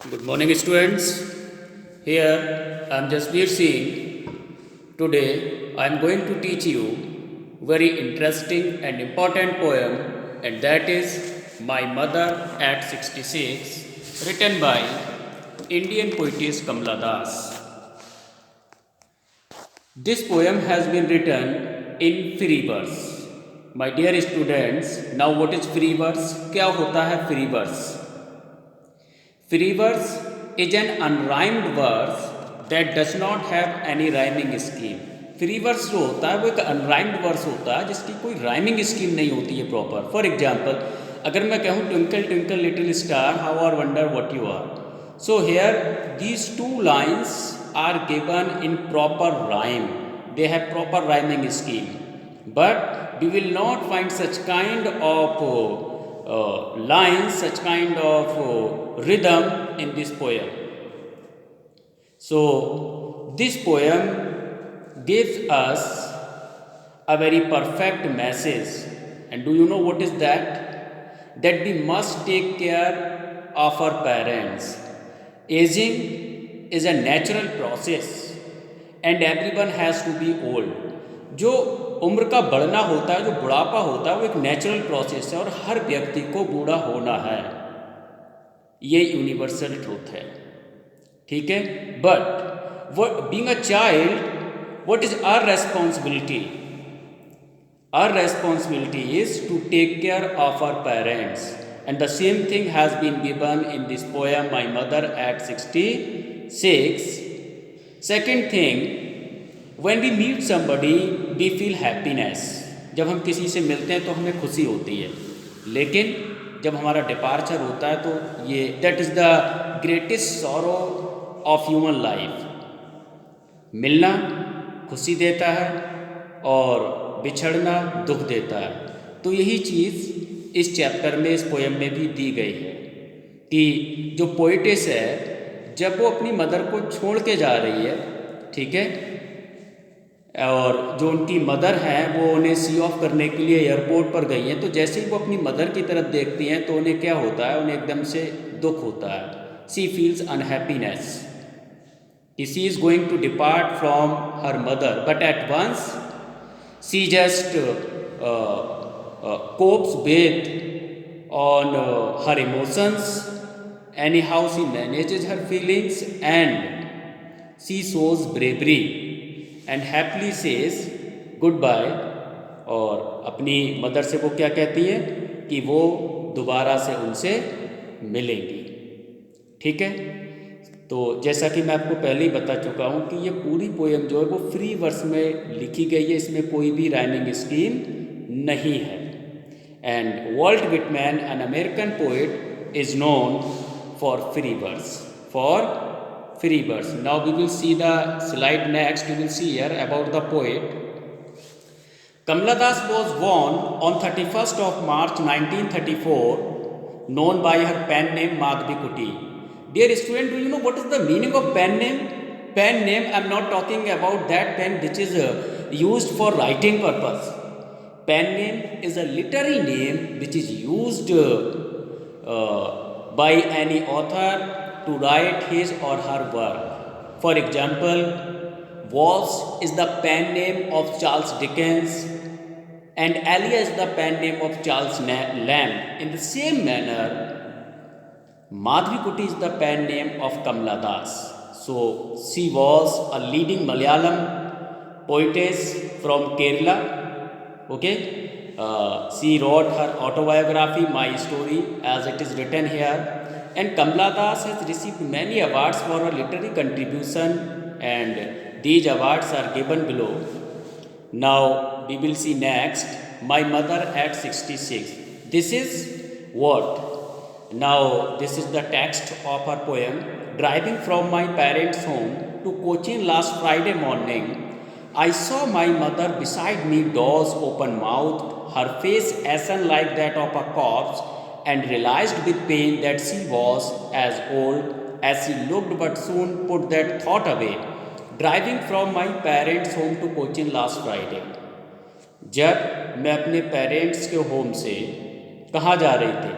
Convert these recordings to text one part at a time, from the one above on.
Good morning, students. Here I am Jasveer Singh. Today I am going to teach you very interesting and important poem, and that is My Mother at 66, written by Indian poetess Kamala Das. This poem has been written in free verse. My dear students, now what is free verse? क्या होता है free verse? Free verse is an unrhymed verse that does not have any rhyming scheme. Free verse जो होता है वो एक unrhymed verse होता है जिसकी कोई राइमिंग स्कीम नहीं होती है प्रॉपर. फॉर एग्जाम्पल, अगर मैं कहूँ twinkle twinkle little star how are wonder what you are, so here these two lines are given in proper rhyme. They have proper rhyming scheme, but we will not find such kind of lines, such kind of rhythm in this poem. So, this poem gives us a very perfect message. And do you know what is that? That we must take care of our parents. Aging is a natural process and everyone has to be old. जो उम्र का बढ़ना होता है, जो बुढ़ापा होता है, वो एक नेचुरल प्रोसेस है और हर व्यक्ति को बूढ़ा होना है. ये यूनिवर्सल ट्रूथ है. ठीक है. But being a child, what is our responsibility? Our responsibility is to take care of our parents, and the same thing has been given in this poem my mother at 66. Second thing, when we meet somebody we feel happiness. जब हम किसी से मिलते हैं तो हमें खुशी होती है, लेकिन जब हमारा डिपार्चर होता है तो ये that is the greatest sorrow of human life. मिलना खुशी देता है और बिछड़ना दुख देता है. तो यही चीज़ इस चैप्टर में, इस पोएम में भी दी गई है कि जो पोइटेस है, जब वो अपनी मदर को छोड़ के जा रही है, ठीक है, और जो उनकी मदर हैं वो उन्हें सी ऑफ करने के लिए एयरपोर्ट पर गई हैं, तो जैसे ही वो अपनी मदर की तरफ देखती हैं तो उन्हें क्या होता है, उन्हें एकदम से दुख होता है. सी फील्स अनहैप्पीनेस कि she is going to depart from her mother, but at once she just copes with on her emotions. Anyhow, she manages her feelings and she shows bravery and happily says goodbye. और अपनी mother से वो क्या कहती है कि वो दोबारा से उनसे मिलेंगी. ठीक है. तो जैसा कि मैं आपको पहले ही बता चुका हूँ कि ये पूरी पोएम जो है वो फ्री वर्स में लिखी गई है, इसमें कोई भी राइमिंग स्कीम नहीं है. And Walt Whitman, an American poet, is known for free verse. Free verse. Now we will see the slide next. You will see here about the poet. Kamala Das was born on 31st of March 1934, known by her pen name Madhvi Kuti. Dear student, do you know what is the meaning of pen name? Pen name, I am not talking about that pen which is used for writing purpose. Pen name is a literary name which is used by any author to write his or her work. For example, Walsh is the pen name of Charles Dickens and Elia is the pen name of Charles Lamb. In the same manner, Madhvi Kuti is the pen name of Kamala Das. So she was a leading Malayalam poetess from Kerala. Okay. She wrote her autobiography, My Story, as it is written here. And Kamala Das has received many awards for her literary contribution, and these awards are given below. Now we will see next, My Mother at 66. This is what? Now this is the text of her poem. Driving from my parents' home to Cochin last Friday morning, I saw my mother beside me, doors open mouthed, her face ashen like that of a corpse, and realized with pain that she was as old as she looked, but soon put that thought away. Driving from my parents' home to Cochin last Friday. जब मैं अपने parents के home से कहाँ जा रही थी?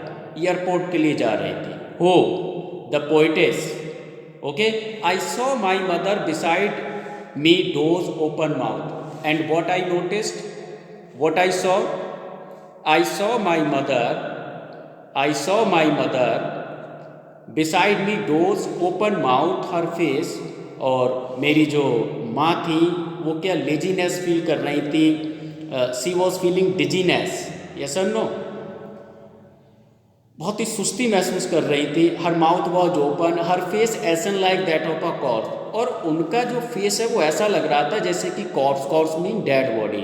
Airport के लिए जा रही थी. हो the poetess. Okay, I saw my mother beside me, doors open mouth. And what I noticed, what I saw, I saw my mother beside me, doors open mouth, her face. और मेरी जो माँ थी वो क्या लेजीनेस फील कर रही थी, she was feeling dizziness, yes और नो, बहुत ही सुस्ती महसूस कर रही थी. हर mouth was open, her face ashen like that of a corps. और उनका जो फेस है वो ऐसा लग रहा था जैसे कि corpse, corpse mean dead body.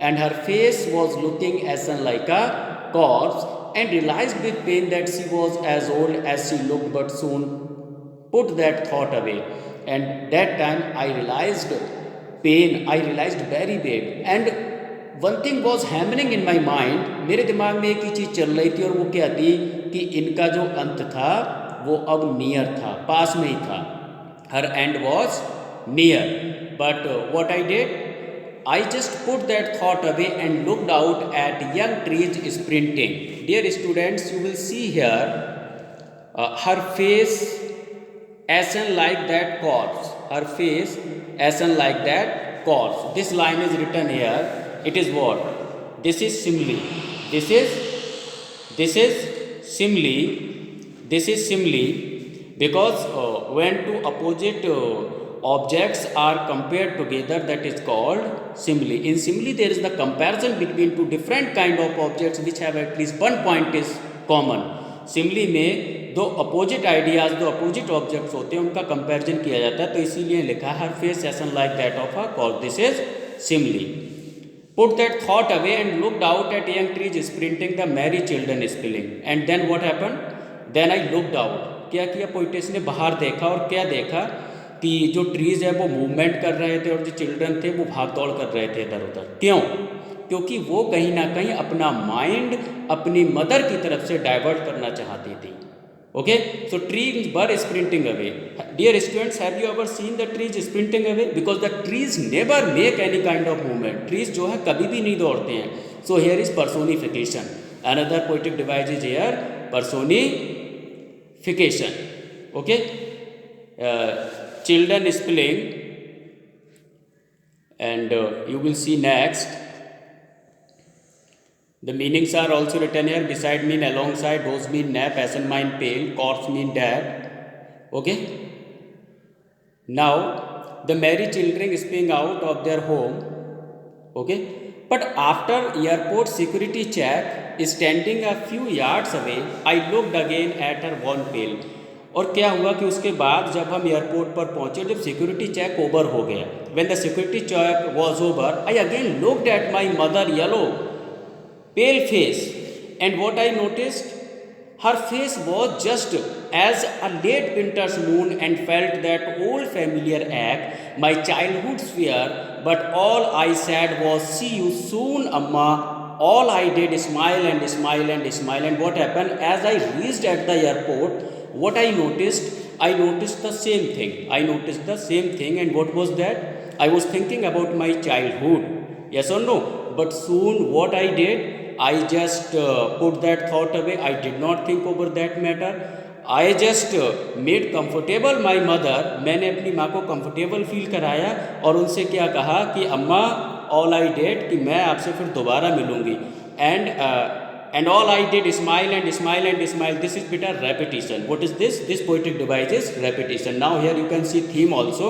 And her face was looking ashen like a corpse and realized with pain that she was as old as she looked, but soon put that thought away. And that time I realized pain, I realized very bad. And one thing was hammering in my mind, मेरे दिमाग में एक ही चीज़ चल रही थी और वो क्या थी कि इनका जो अंत था वो अब नियर था, पास में ही था. Her end was near. But what I did, I just put that thought away and looked out at young trees sprinting. Dear students, you will see here her face ashen like that corpse, her face ashen like that corpse. This line is written here. It is what? This is simile. This is simile. This is simile because when two opposite objects are compared together, that is called simile. In simile, there is the comparison between two different kind of objects which have at least one point is common. Simli में दो opposite ideas, दो opposite objects होते हैं, उनका comparison किया जाता है. तो इसीलिए लिखा her face ashen like that of a corpse. This is simile. Put that thought away and looked out at young trees sprinting, the merry children spilling. And then what happen, then I looked out. क्या किया poetess ने, बाहर देखा. और क्या देखा कि जो ट्रीज है वो मूवमेंट कर रहे थे और जो चिल्ड्रन थे वो भाग दौड़ कर रहे थे इधर उधर. क्यों? क्योंकि वो कहीं ना कहीं अपना माइंड अपनी मदर की तरफ से डाइवर्ट करना चाहती थी. Okay, so trees were sprinting away. Dear students, have you ever seen the trees sprinting away? Because the trees never make any kind of movement. Trees जो है कभी भी नहीं दौड़ते हैं. So here is personification. Another poetic device is here, personification. Okay, children spelling. And you will see next. The meanings are also written here. Beside mean alongside, those mean nap, ascent mean pale, corpse mean dead. Okay. Now the merry children spring out of their home. Okay. But after airport security check, standing a few yards away, I looked again at her one pale. और क्या हुआ कि उसके बाद जब हम airport पर पहुंचे, जब सिक्योरिटी चेक ओवर हो गया, when the security check was over, I again looked at my mother yellow pale face. And what I noticed, her face was just as a late winter's moon and felt that old familiar एक्ट, my childhood fear. But all I said was see you soon Amma. All I did smile and smile and smile. And what happened, as I reached at the airport, what I noticed the same thing. I noticed the same thing. And what was that? I was thinking about my childhood. Yes or no? But soon what I did, I just put that thought away. I did not think over that matter. I just made comfortable my mother. मैंने अपनी माँ को comfortable feel कराया और उनसे क्या कहा कि अम्मा, all I did कि मैं आपसे फिर दोबारा मिलूँगी. And all I did smile and smile and smile. This is bit a repetition. What is this? This poetic device is repetition. Now here you can see theme also.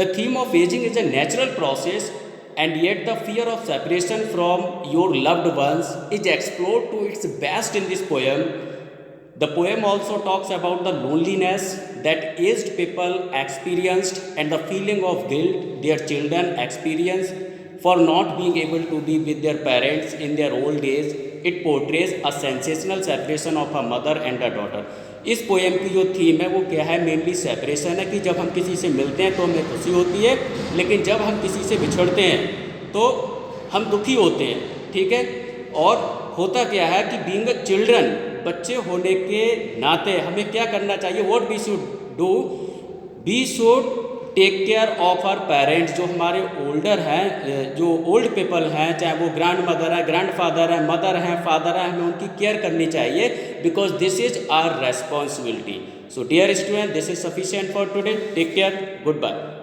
The theme of aging is a natural process, and yet the fear of separation from your loved ones is explored to its best in this poem. The poem also talks about the loneliness that aged people experienced and the feeling of guilt their children experience for not being able to be with their parents in their old age. It portrays a sensational separation of a mother and a daughter. इस poem की जो theme है वो क्या है, mainly separation है. कि जब हम किसी से मिलते हैं तो हमें खुशी होती है, लेकिन जब हम किसी से बिछड़ते हैं तो हम दुखी होते हैं. ठीक है. और होता क्या है कि बीइंग अ चिल्ड्रन, बच्चे होने के नाते हमें क्या करना चाहिए, what we should do, we should take care of our parents, जो हमारे ओल्डर हैं, जो ओल्ड पीपल हैं, चाहे वो ग्रैंड मदर है, ग्रैंड फादर है, मदर हैं, फादर है, हमें उनकी केयर करनी चाहिए, because this is our responsibility. So dear student, this is sufficient for today. Take care. Good bye.